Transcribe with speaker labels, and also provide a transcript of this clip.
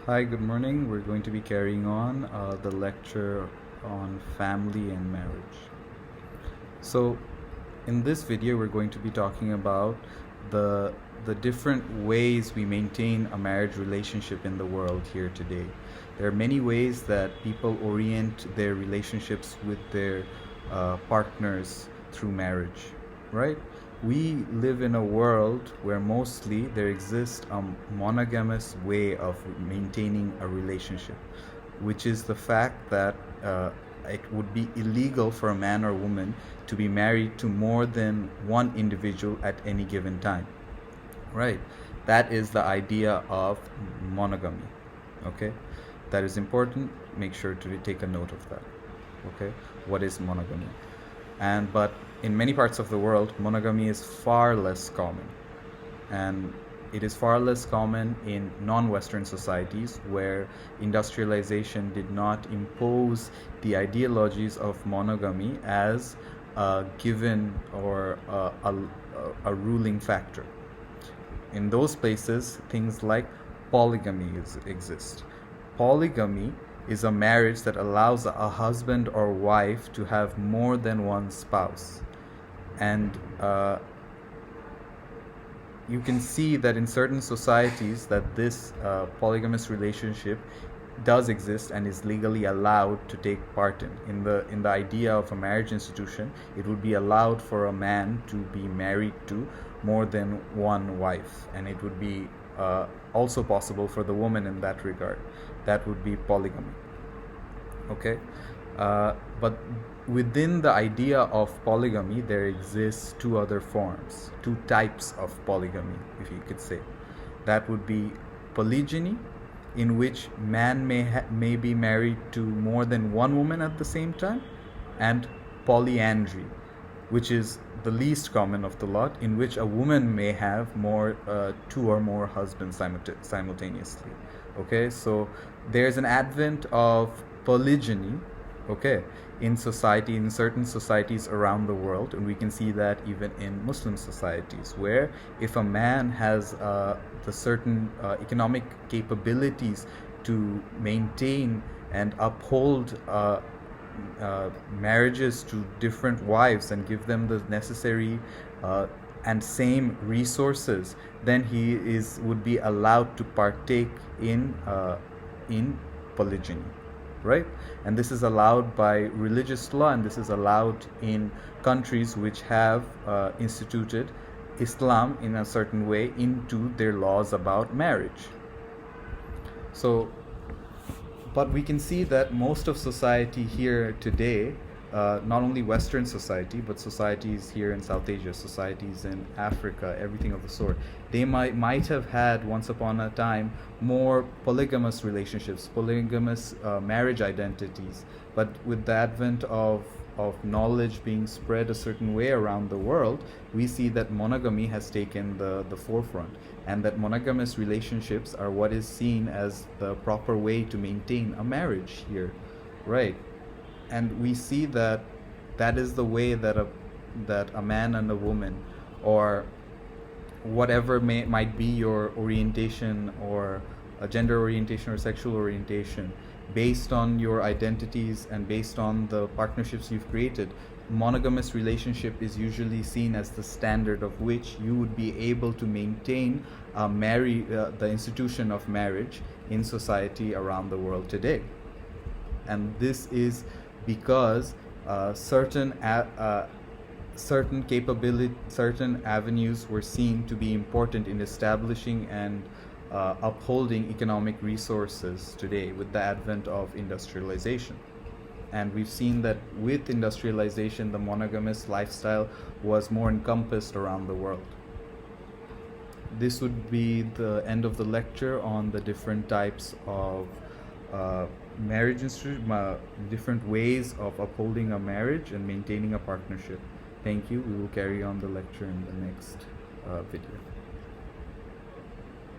Speaker 1: Hi, good morning. We're going to be carrying on the lecture on family and marriage. So, in this video, we're going to be talking about the the different ways we maintain a marriage relationship in the world here today. There are many ways that people orient their relationships with their partners through marriage, right? We live in a world where mostly there exists a monogamous way of maintaining a relationship, which is the fact that it would be illegal for a man or woman to be married to more than one individual at any given time. Right? That is the idea of monogamy. Okay? That is important. Make sure to take a note of that. Okay? What is monogamy? But in many parts of the world, monogamy is far less common. And it is far less common in non-Western societies where industrialization did not impose the ideologies of monogamy as a given or a ruling factor. In those places, things like polygamy exist. Polygamy is a marriage that allows a husband or wife to have more than one spouse. And you can see that in certain societies that this polygamous relationship does exist and is legally allowed to take part in the idea of a marriage institution. It would be allowed for a man to be married to more than one wife, and it would be also possible for the woman in that regard. That would be polygamy. Okay. But within the idea of polygamy, there exists two other forms, two types of polygamy, if you could say. That would be polygyny, in which man may be married to more than one woman at the same time, and polyandry, which is the least common of the lot, in which a woman may have two or more husbands simultaneously. Okay, so there's an advent of polygyny, okay, in certain societies around the world, and we can see that even in Muslim societies, where if a man has the certain economic capabilities to maintain and uphold marriages to different wives and give them the necessary and same resources, then he would be allowed to partake in polygyny, right? And this is allowed by religious law, and this is allowed in countries which have instituted Islam in a certain way into their laws about marriage. So, but we can see that most of society here today, not only Western society, but societies here in South Asia, societies in Africa, everything of the sort, they might have had once upon a time more polygamous relationships, polygamous marriage identities. But with the advent of knowledge being spread a certain way around the world, we see that monogamy has taken the forefront, and that monogamous relationships are what is seen as the proper way to maintain a marriage here, right? And we see that that is the way that a man and a woman, or whatever might be your orientation, or a gender orientation or sexual orientation, based on your identities and based on the partnerships you've created, monogamous relationship is usually seen as the standard of which you would be able to maintain the institution of marriage in society around the world today. And this is because certain avenues were seen to be important in establishing and upholding economic resources today with the advent of industrialization. And we've seen that with industrialization, the monogamous lifestyle was more encompassed around the world. This would be the end of the lecture on the different types of marriage different ways of upholding a marriage and maintaining a partnership. Thank you. We will carry on the lecture in the next video.